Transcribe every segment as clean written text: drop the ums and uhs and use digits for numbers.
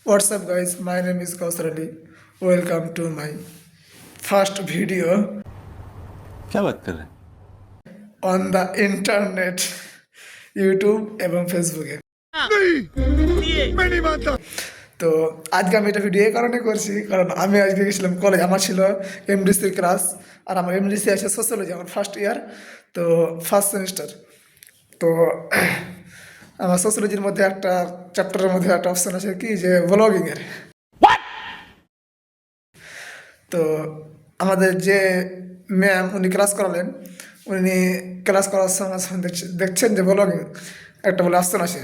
What's up, guys? My name is Kausar Ali. Welcome to my first video क्या बात कर रहे हैं? on the internet, YouTube এবং ফেসবুকে। তো আজকে আমি এটা ভিডিও এই কারণে করছি, কারণ আমি আজকে গেছিলাম কলেজ। আমার ছিল এমডিসির ক্লাস, আর আমার এমডিসি আছে সোশ্যোলজি, আমার ফার্স্ট ইয়ার, তো ফার্স্ট সেমিস্টার। তো আমার সোশ্যোলজির মধ্যে একটা চ্যাপ্টারের মধ্যে একটা অপশন আছে কি, যে ব্লগিংয়ের। তো আমাদের যে ম্যাম, উনি ক্লাস করালেন, উনি ক্লাস করার সময় দেখছেন যে ব্লগিং একটা বলে অপশন আছে।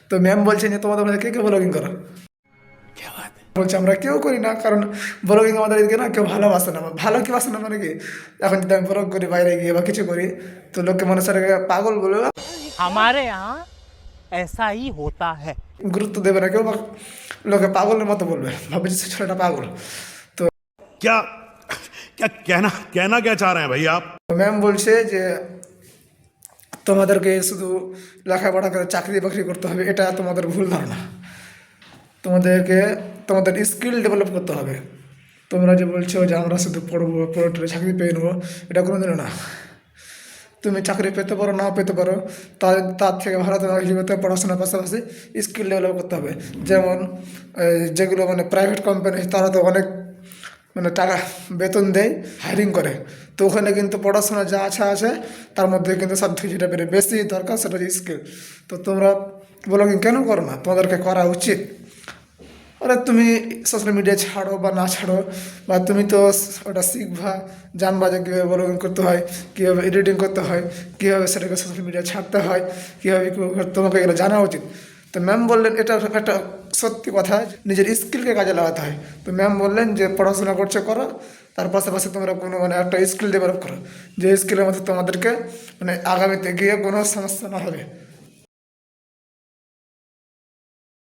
তো ম্যাম বলছেন যে তোমাদের মধ্যে কে কে ব্লগিং করো? বলছে আমরা কেউ করি না, কারণ ব্লগিং আমাদের এদিকে না কেউ ভালোবাসে না। ভালো কি বাসে না মানে কি, এখন যদি আমি ব্লগ করি বাইরে গিয়ে বা কিছু করি, তো লোককে মানুষের পাগল বলে हमारे यहाँ ऐसा ही होता है। গুরুত্ব দেবে না কেউ, বা লোকে পাগলের মতো বলবে, ভাবে যে ছেলেটা পাগল। তো क्या क्या कहना कहना क्या चाह रहे हैं भाई आप? ম্যাম বলছে যে তোমাদেরকে শুধু লেখাপড়া করে চাকরি বাকরি করতে হবে, এটা তোমাদের ভুল ধারণা। তোমাদেরকে তোমাদের স্কিল ডেভেলপ করতে হবে। তোমরা যে বলছো যে আমরা শুধু পড়বো, পড়ে চাকরি পেয়ে নেবো, এটা কোনো দিনও না। তুমি চাকরি পেতে পারো, নাও পেতে পারো, তার থেকে ভালো তোমার জীবিত পড়াশোনার পাশাপাশি স্কিল ডেভেলপ করতে হবে। যেমন যেগুলো মানে প্রাইভেট কোম্পানি, তারা তো অনেক মানে টাকা বেতন দেয়, হায়ারিং করে। তো ওখানে কিন্তু পড়াশোনা যা আছে তার মধ্যে কিন্তু সব থেকে যেটা বেশি দরকার সেটা হচ্ছে স্কিল। তো তোমরা ব্লগিং কেন করো না? তোমাদেরকে করা উচিত। ওরা তুমি সোশ্যাল মিডিয়া ছাড়ো বা না ছাড়ো, বা তুমি তো ওটা শিখবা, জানবা যে কীভাবে ব্লগিং করতে হয়, কীভাবে এডিটিং করতে হয়, কীভাবে সেটাকে সোশ্যাল মিডিয়া ছাড়তে হয়, কীভাবে তোমাকে এগুলো জানা উচিত। তো ম্যাম বললেন এটা একটা সত্যি কথা, নিজের স্কিলকে কাজে লাগাতে হয়। তো ম্যাম বললেন যে পড়াশোনা করছো করো, তার পাশাপাশি তোমরা কোনো মানে একটা স্কিল ডেভেলপ করো, যে স্কিলের মধ্যে তোমাদেরকে মানে আগামীতে গিয়ে কোনো সমস্যা না হবে।